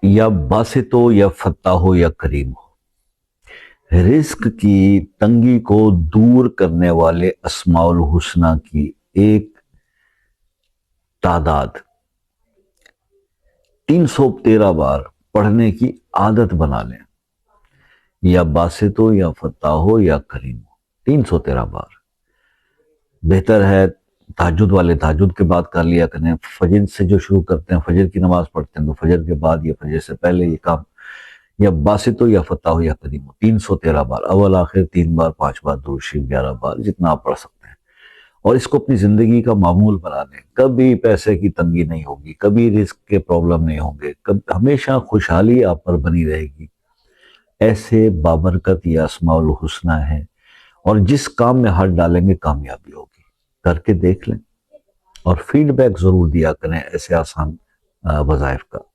یا باسط ہو یا فتح ہو یا کریم ہو، رزق کی تنگی کو دور کرنے والے اسماء الحسنہ کی ایک تعداد 313 بار پڑھنے کی عادت بنا لیں، یا باسط ہو یا فتح ہو یا کریم ہو، 313 بار۔ بہتر ہے تہجد والے تہجد کے بعد کر لیا کریں، فجر سے جو شروع کرتے ہیں، فجر کی نماز پڑھتے ہیں تو فجر کے بعد یا فجر سے پہلے یہ کام، یا باسط ہو یا فتح ہو یا کریم ہو، 313 بار، اول آخر 3 بار، 5 بار درود شریف، 11 بار، جتنا آپ پڑھ سکتے ہیں۔ اور اس کو اپنی زندگی کا معمول بنا لیں، کبھی پیسے کی تنگی نہیں ہوگی، کبھی رزق کے پرابلم نہیں ہوں گے، ہمیشہ خوشحالی آپ پر بنی رہے گی۔ ایسے بابرکت یہ اسماء الحسنہ ہیں، اور جس کام میں ہاتھ ڈالیں گے کامیابی ہوگی۔ کر کے دیکھ لیں اور فیڈ بیک ضرور دیا کریں ایسے آسان وظائف کا۔